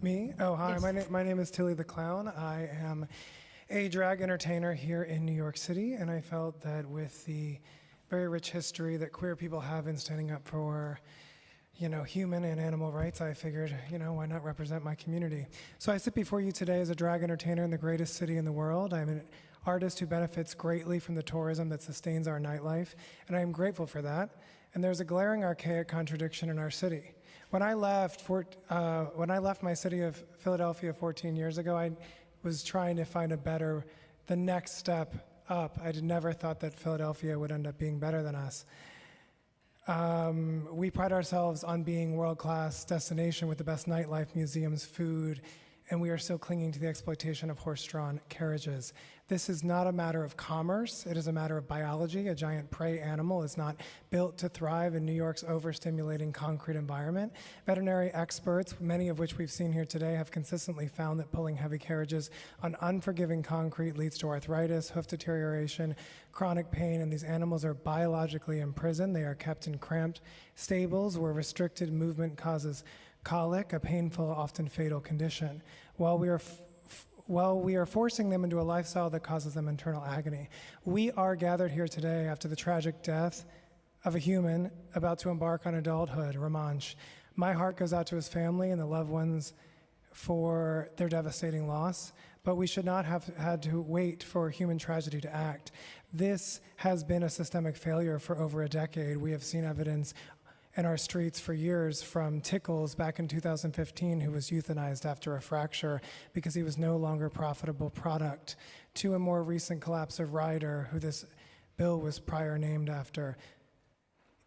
Me? Oh, hi. Yes. My name is Tilly the Clown. I am a drag entertainer here in New York City, and I felt that with the very rich history that queer people have in standing up for, human and animal rights, I figured, why not represent my community? So I sit before you today as a drag entertainer in the greatest city in the world. I'm an artist who benefits greatly from the tourism that sustains our nightlife, and I am grateful for that. And there's a glaring archaic contradiction in our city. When I left my city of Philadelphia 14 years ago, I was trying to find the next step up. I never thought that Philadelphia would end up being better than us. We pride ourselves on being world-class destination with the best nightlife, museums, food, and we are still clinging to the exploitation of horse-drawn carriages. This is not a matter of commerce, it is a matter of biology. A giant prey animal is not built to thrive in New York's overstimulating concrete environment. Veterinary experts, many of which we've seen here today, have consistently found that pulling heavy carriages on unforgiving concrete leads to arthritis, hoof deterioration, chronic pain, and these animals are biologically imprisoned. They are kept in cramped stables where restricted movement causes colic, a painful, often fatal condition, while we are forcing them into a lifestyle that causes them internal agony. We are gathered here today after the tragic death of a human about to embark on adulthood, Ramansh. My heart goes out to his family and the loved ones for their devastating loss, but we should not have had to wait for human tragedy to act. This has been a systemic failure for over a decade. We have seen evidence in our streets for years, from Tickles back in 2015, who was euthanized after a fracture because he was no longer a profitable product, to a more recent collapse of Ryder, who this bill was prior named after.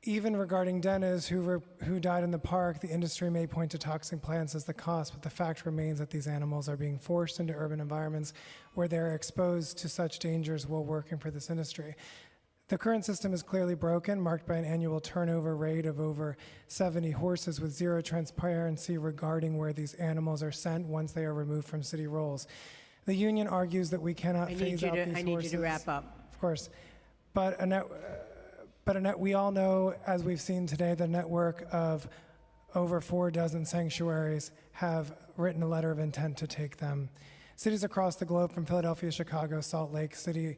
Even regarding Dennis, who died in the park, the industry may point to toxic plants as the cause, but the fact remains that these animals are being forced into urban environments where they're exposed to such dangers while working for this industry. The current system is clearly broken, marked by an annual turnover rate of over 70 horses with zero transparency regarding where these animals are sent once they are removed from city rolls. The union argues that we cannot phase out these horses. I need you to wrap up. Of course. But we all know, as we've seen today, the network of over 4 dozen sanctuaries have written a letter of intent to take them. Cities across the globe, from Philadelphia, Chicago, Salt Lake City,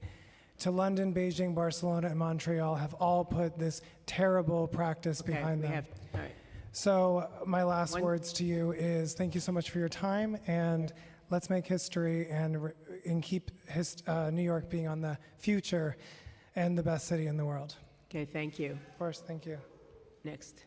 to London, Beijing, Barcelona, and Montreal, have all put this terrible practice behind them. All right. So my last words to you is thank you so much for your time, and let's make history and keep New York being on the future and the best city in the world. Okay, thank you. Of course, thank you. Next.